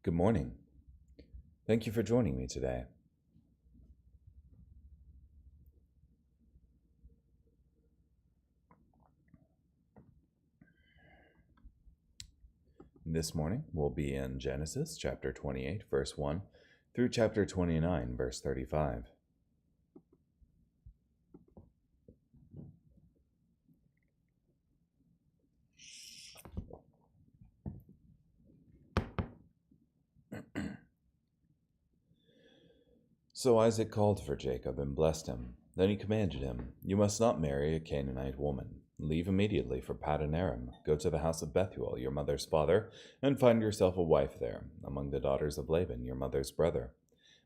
Good morning. Thank you for joining me today. This morning we'll be in Genesis chapter 28, verse 1 through chapter 29, verse 35. So Isaac called for Jacob and blessed him. Then he commanded him, "You must not marry a Canaanite woman. Leave immediately for Paddan Aram. Go to the house of Bethuel, your mother's father, and find yourself a wife there, among the daughters of Laban, your mother's brother.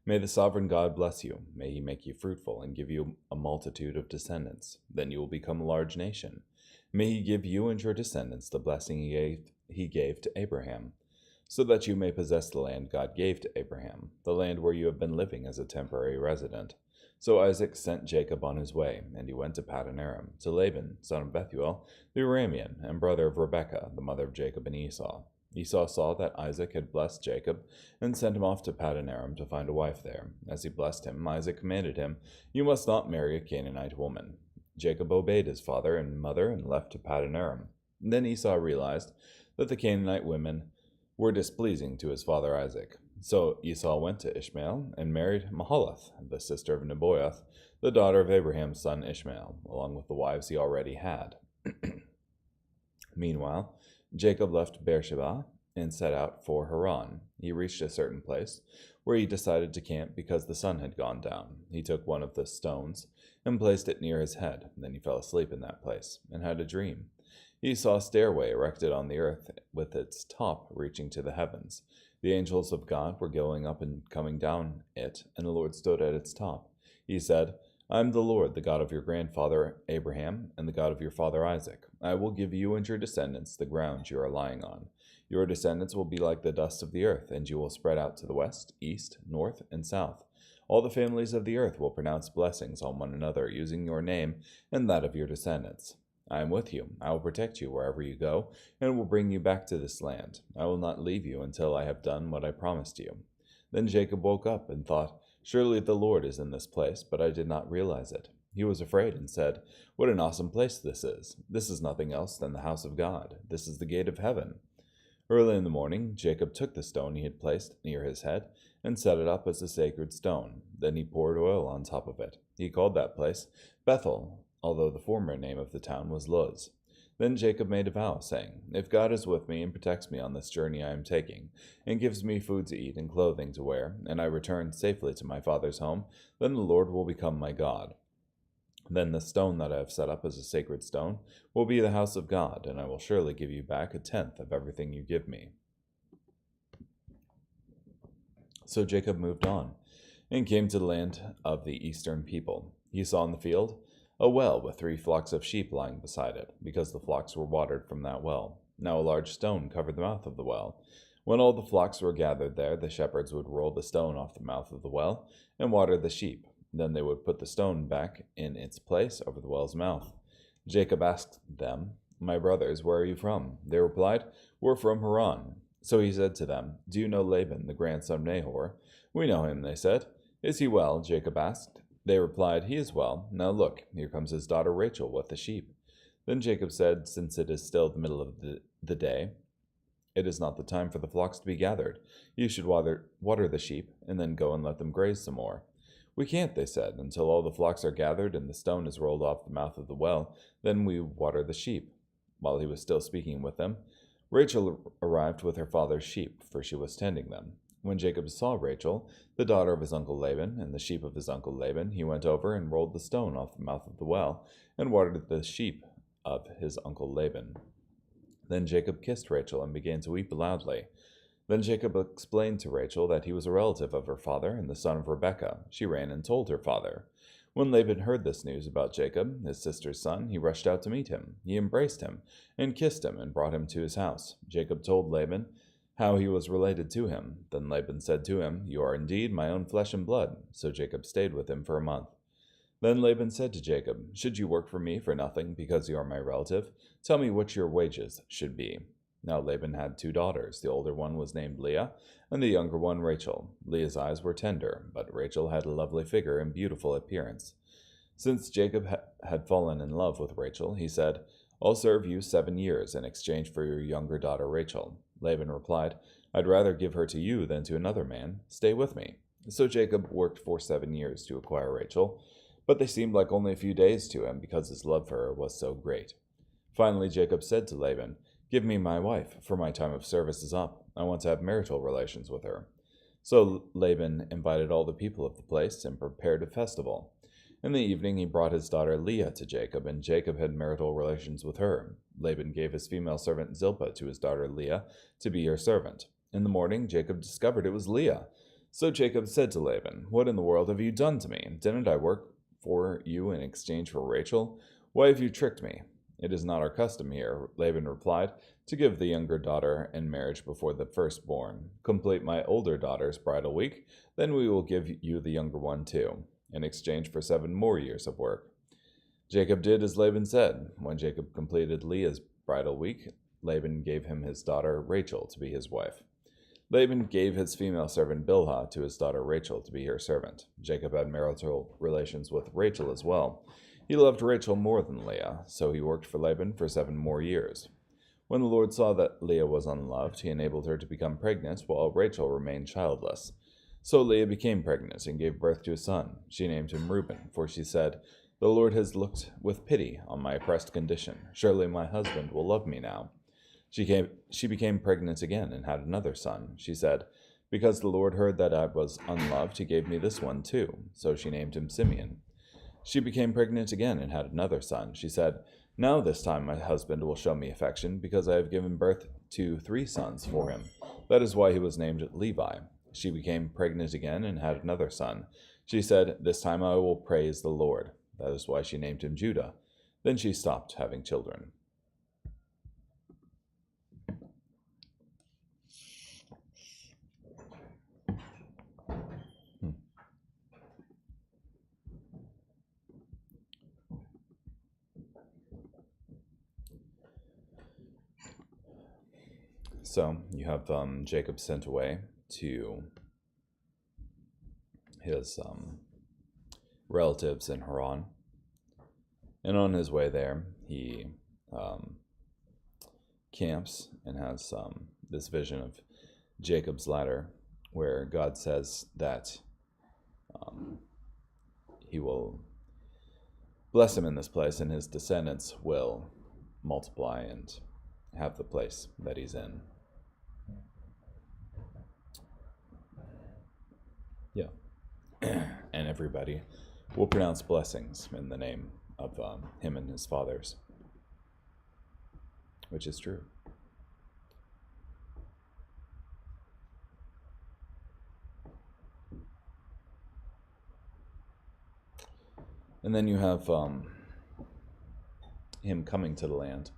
May the sovereign God bless you. May he make you fruitful and give you a multitude of descendants. Then you will become a large nation. May he give you and your descendants the blessing he gave to Abraham, so that you may possess the land God gave to Abraham, the land where you have been living as a temporary resident." So Isaac sent Jacob on his way, and he went to Paddan Aram, to Laban, son of Bethuel, the Aramean, and brother of Rebekah, the mother of Jacob and Esau. Esau saw that Isaac had blessed Jacob, and sent him off to Paddan Aram to find a wife there. As he blessed him, Isaac commanded him, "You must not marry a Canaanite woman." Jacob obeyed his father and mother and left to Paddan Aram. Then Esau realized that the Canaanite women were displeasing to his father Isaac. So Esau went to Ishmael and married Mahalath, the sister of Nebaioth, the daughter of Abraham's son Ishmael, along with the wives he already had. Meanwhile, Jacob left Beersheba and set out for Haran. He reached a certain place where he decided to camp because the sun had gone down. He took one of the stones and placed it near his head. Then he fell asleep in that place and had a dream. He saw a stairway erected on the earth with its top reaching to the heavens. The angels of God were going up and coming down it, and the Lord stood at its top. He said, "I am the Lord, the God of your grandfather Abraham, and the God of your father Isaac. I will give you and your descendants the ground you are lying on. Your descendants will be like the dust of the earth, and you will spread out to the west, east, north, and south. All the families of the earth will pronounce blessings on one another, using your name and that of your descendants. I am with you. I will protect you wherever you go, and will bring you back to this land. I will not leave you until I have done what I promised you." Then Jacob woke up and thought, "Surely the Lord is in this place," but I did not realize it. He was afraid and said, "What an awesome place this is! This is nothing else than the house of God. This is the gate of heaven." Early in the morning, Jacob took the stone he had placed near his head and set it up as a sacred stone. Then he poured oil on top of it. He called that place Bethel, although the former name of the town was Luz. Then Jacob made a vow, saying, "If God is with me and protects me on this journey I am taking, and gives me food to eat and clothing to wear, and I return safely to my father's home, then the Lord will become my God. Then the stone that I have set up as a sacred stone will be the house of God, and I will surely give you back a tenth of everything you give me." So Jacob moved on, and came to the land of the eastern people. He saw in the field a well with 3 flocks of sheep lying beside it, because the flocks were watered from that well. Now a large stone covered the mouth of the well. When all the flocks were gathered there, the shepherds would roll the stone off the mouth of the well and water the sheep. Then they would put the stone back in its place over the well's mouth. Jacob asked them, "My brothers, where are you from?" They replied, "We're from Haran." So he said to them, "Do you know Laban, the grandson of Nahor?" "We know him," they said. "Is he well?" Jacob asked. They replied, "He is well. Now look, here comes his daughter Rachel with the sheep." Then Jacob said, "Since it is still the middle of the day, it is not the time for the flocks to be gathered. You should water the sheep, and then go and let them graze some more." "We can't," they said, "until all the flocks are gathered and the stone is rolled off the mouth of the well. Then we water the sheep." While he was still speaking with them, Rachel arrived with her father's sheep, for she was tending them. When Jacob saw Rachel, the daughter of his uncle Laban, and the sheep of his uncle Laban, he went over and rolled the stone off the mouth of the well, and watered the sheep of his uncle Laban. Then Jacob kissed Rachel and began to weep loudly. Then Jacob explained to Rachel that he was a relative of her father and the son of Rebekah. She ran and told her father. When Laban heard this news about Jacob, his sister's son, he rushed out to meet him. He embraced him and kissed him and brought him to his house. Jacob told Laban how he was related to him. Then Laban said to him, "You are indeed my own flesh and blood." So Jacob stayed with him for a month. Then Laban said to Jacob, "Should you work for me for nothing because you are my relative? Tell me what your wages should be." Now Laban had 2 daughters. The older one was named Leah, and the younger one Rachel. Leah's eyes were tender, but Rachel had a lovely figure and beautiful appearance. Since Jacob had fallen in love with Rachel, he said, "I'll serve you 7 years in exchange for your younger daughter Rachel." Laban replied, "I'd rather give her to you than to another man. Stay with me." So Jacob worked for 7 years to acquire Rachel, but they seemed like only a few days to him because his love for her was so great. Finally Jacob said to Laban, "Give me my wife, for my time of service is up. I want to have marital relations with her." So Laban invited all the people of the place and prepared a festival. In the evening he brought his daughter Leah to Jacob, and Jacob had marital relations with her. Laban gave his female servant Zilpah to his daughter Leah to be her servant. In the morning Jacob discovered it was Leah. So Jacob said to Laban, "What in the world have you done to me? Didn't I work for you in exchange for Rachel? Why have you tricked me?" "It is not our custom here," Laban replied, "to give the younger daughter in marriage before the firstborn. Complete my older daughter's bridal week, then we will give you the younger one too, in exchange for 7 more years of work." Jacob did as Laban said. When Jacob completed Leah's bridal week, Laban gave him his daughter Rachel to be his wife. Laban gave his female servant Bilhah to his daughter Rachel to be her servant. Jacob had marital relations with Rachel as well. He loved Rachel more than Leah, so he worked for Laban for 7 more years. When the Lord saw that Leah was unloved, he enabled her to become pregnant while Rachel remained childless. So Leah became pregnant and gave birth to a son. She named him Reuben, for she said, "The Lord has looked with pity on my oppressed condition. Surely my husband will love me now." She became pregnant again and had another son. She said, "Because the Lord heard that I was unloved, he gave me this one too." So she named him Simeon. She became pregnant again and had another son. She said, "Now this time my husband will show me affection, because I have given birth to 3 sons for him." That is why he was named Levi. She became pregnant again and had another son. She said, "This time I will praise the Lord." That is why she named him Judah. Then she stopped having children. So you have Jacob sent away to his relatives in Haran. And on his way there, he camps and has this vision of Jacob's ladder, where God says that he will bless him in this place, and his descendants will multiply and have the place that he's in. Yeah. And everybody will pronounce blessings in the name of him and his fathers, which is true. And then you have him coming to the land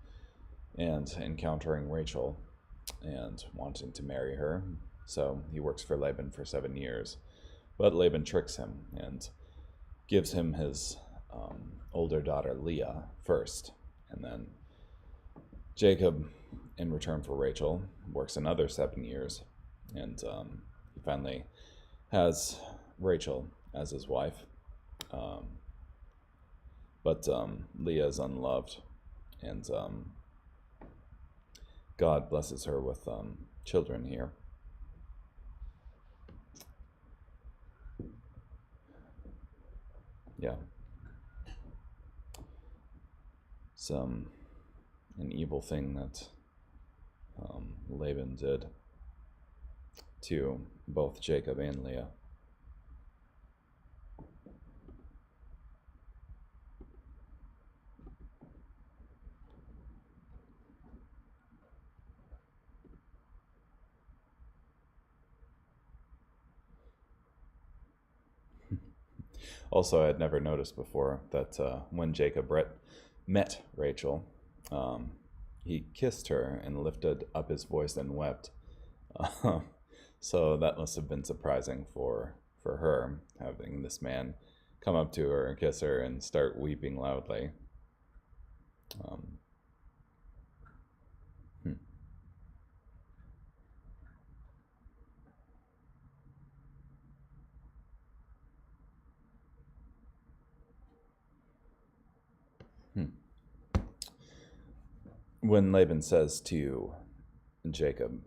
and encountering Rachel and wanting to marry her. So he works for Laban for 7 years. But Laban tricks him and gives him his older daughter Leah first. And then Jacob, in return for Rachel, works another 7 years. And he finally has Rachel as his wife. But Leah is unloved. And God blesses her with children here. Yeah. It's an evil thing that Laban did to both Jacob and Leah. Also, I had never noticed before that when Jacob met Rachel, he kissed her and lifted up his voice and wept. So that must have been surprising for her, having this man come up to her and kiss her and start weeping loudly. When Laban says to Jacob,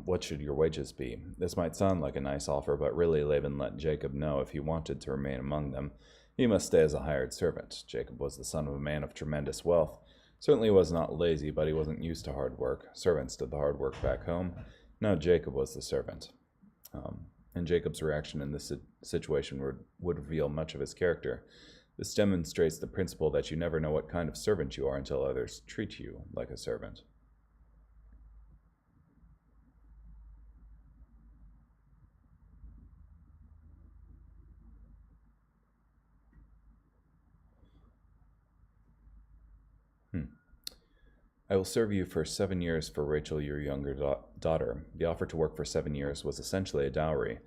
what should your wages be? This might sound like a nice offer, but really Laban let Jacob know if he wanted to remain among them, he must stay as a hired servant. Jacob was the son of a man of tremendous wealth. Certainly was not lazy, but he wasn't used to hard work. Servants did the hard work back home. Now Jacob was the servant. And Jacob's reaction in this situation would reveal much of his character. This demonstrates the principle that you never know what kind of servant you are until others treat you like a servant. I will serve you for 7 years for Rachel, your younger daughter. The offer to work for 7 years was essentially a dowry.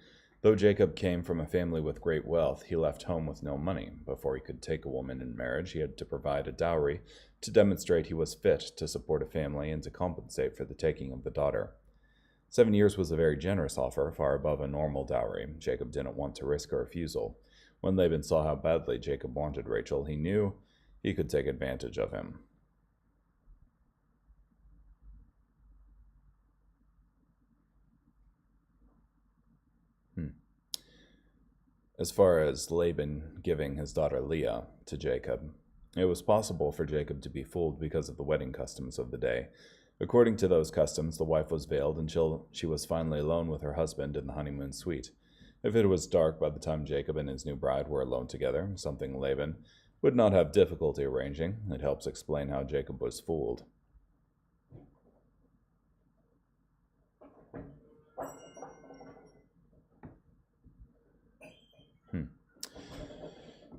Though Jacob came from a family with great wealth, he left home with no money. Before he could take a woman in marriage, he had to provide a dowry to demonstrate he was fit to support a family and to compensate for the taking of the daughter. 7 years was a very generous offer, far above a normal dowry. Jacob didn't want to risk a refusal. When Laban saw how badly Jacob wanted Rachel, he knew he could take advantage of him. As far as Laban giving his daughter Leah to Jacob, it was possible for Jacob to be fooled because of the wedding customs of the day. According to those customs, the wife was veiled until she was finally alone with her husband in the honeymoon suite. If it was dark by the time Jacob and his new bride were alone together, something Laban would not have difficulty arranging, it helps explain how Jacob was fooled.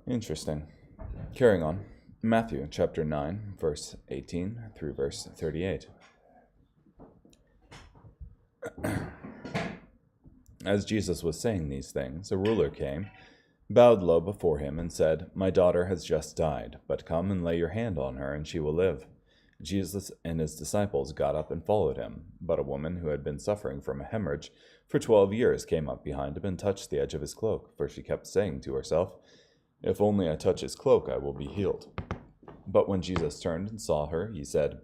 Interesting. Carrying on. Matthew chapter 9, verse 18 through verse 38. As Jesus was saying these things, a ruler came, bowed low before him, and said, "My daughter has just died, but come and lay your hand on her, and she will live." Jesus and his disciples got up and followed him. But a woman who had been suffering from a hemorrhage for 12 years came up behind him and touched the edge of his cloak, for she kept saying to herself, "If only I touch his cloak, I will be healed." But when Jesus turned and saw her, he said,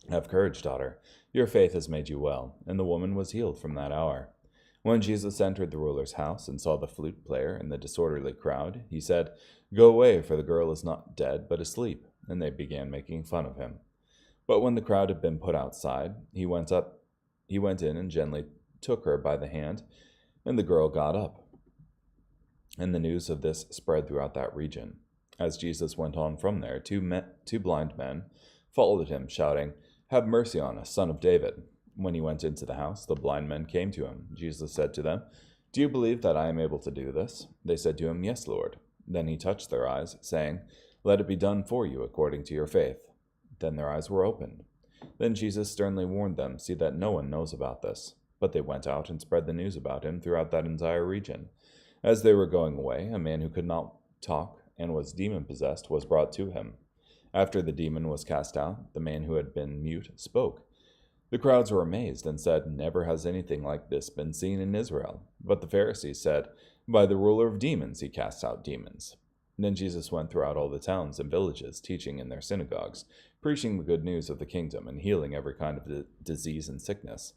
"Have courage, daughter. Your faith has made you well." And the woman was healed from that hour. When Jesus entered the ruler's house and saw the flute player and the disorderly crowd, he said, "Go away, for the girl is not dead, but asleep." And they began making fun of him. But when the crowd had been put outside, he went in and gently took her by the hand, and the girl got up. And the news of this spread throughout that region. As Jesus went on from there, two blind men followed him, shouting, "Have mercy on us, Son of David." When he went into the house, the blind men came to him. Jesus said to them, "Do you believe that I am able to do this?" They said to him, "Yes, Lord." Then he touched their eyes, saying, "Let it be done for you according to your faith." Then their eyes were opened. Then Jesus sternly warned them, "See that no one knows about this." But they went out and spread the news about him throughout that entire region. As they were going away, a man who could not talk and was demon-possessed was brought to him. After the demon was cast out, the man who had been mute spoke. The crowds were amazed and said, "Never has anything like this been seen in Israel." But the Pharisees said, "By the ruler of demons he casts out demons." Then Jesus went throughout all the towns and villages, teaching in their synagogues, preaching the good news of the kingdom, and healing every kind of disease and sickness.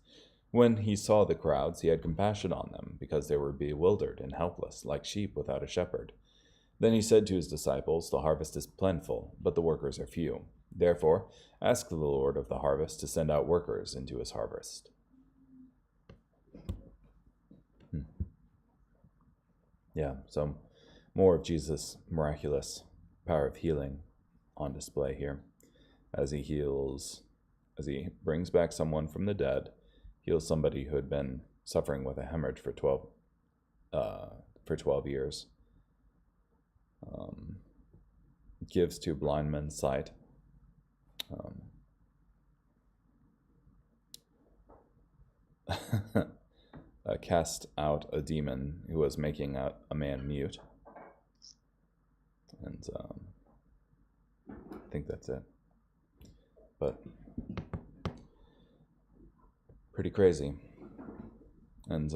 When he saw the crowds, he had compassion on them, because they were bewildered and helpless, like sheep without a shepherd. Then he said to his disciples, "The harvest is plentiful, but the workers are few. Therefore, ask the Lord of the harvest to send out workers into his harvest." Yeah, so more of Jesus' miraculous power of healing on display here as he brings back someone from the dead, heals somebody who had been suffering with a hemorrhage for 12 years, gives to blind men sight, cast out a demon who was making a man mute, and I think that's it. But pretty crazy. And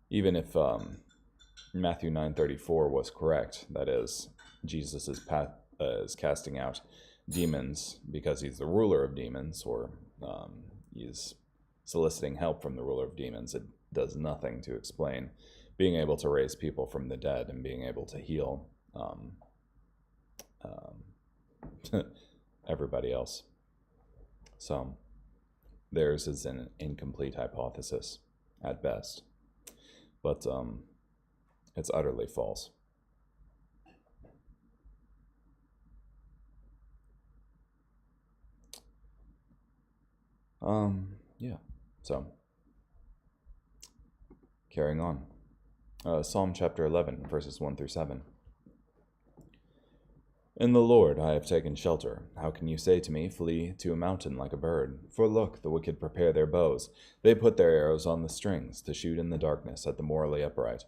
even if Matthew 9:34 was correct, that is, Jesus' is casting out demons because he's the ruler of demons, or he's soliciting help from the ruler of demons. It does nothing to explain being able to raise people from the dead and being able to heal everybody else. So theirs is an incomplete hypothesis at best, but it's utterly false. Yeah, so carrying on. Psalm chapter 11, verses 1 through 7. In the Lord I have taken shelter. How can you say to me, flee to a mountain like a bird? For look, the wicked prepare their bows. They put their arrows on the strings to shoot in the darkness at the morally upright.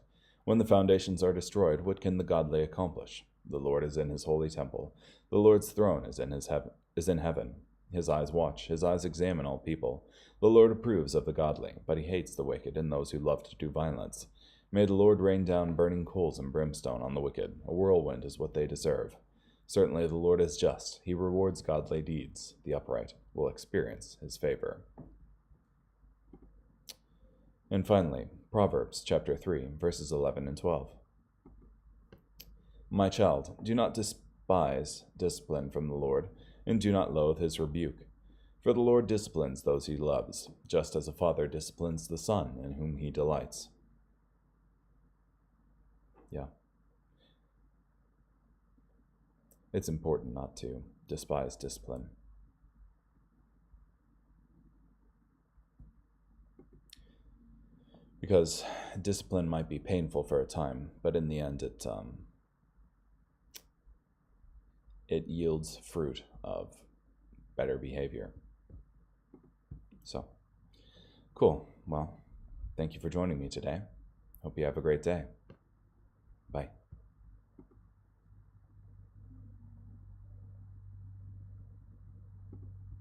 When the foundations are destroyed, what can the godly accomplish? The Lord is in his holy temple. The Lord's throne is in heaven. His eyes watch, his eyes examine all people. The Lord approves of the godly, but he hates the wicked and those who love to do violence. May the Lord rain down burning coals and brimstone on the wicked. A whirlwind is what they deserve. Certainly the Lord is just. He rewards godly deeds. The upright will experience his favor. And finally, Proverbs chapter 3, verses 11 and 12. My child, do not despise discipline from the Lord, and do not loathe his rebuke. For the Lord disciplines those he loves, just as a father disciplines the son in whom he delights. Yeah. It's important not to despise discipline. Because discipline might be painful for a time, but in the end it yields fruit of better behavior. So, cool. Well, thank you for joining me today. Hope you have a great day. Bye.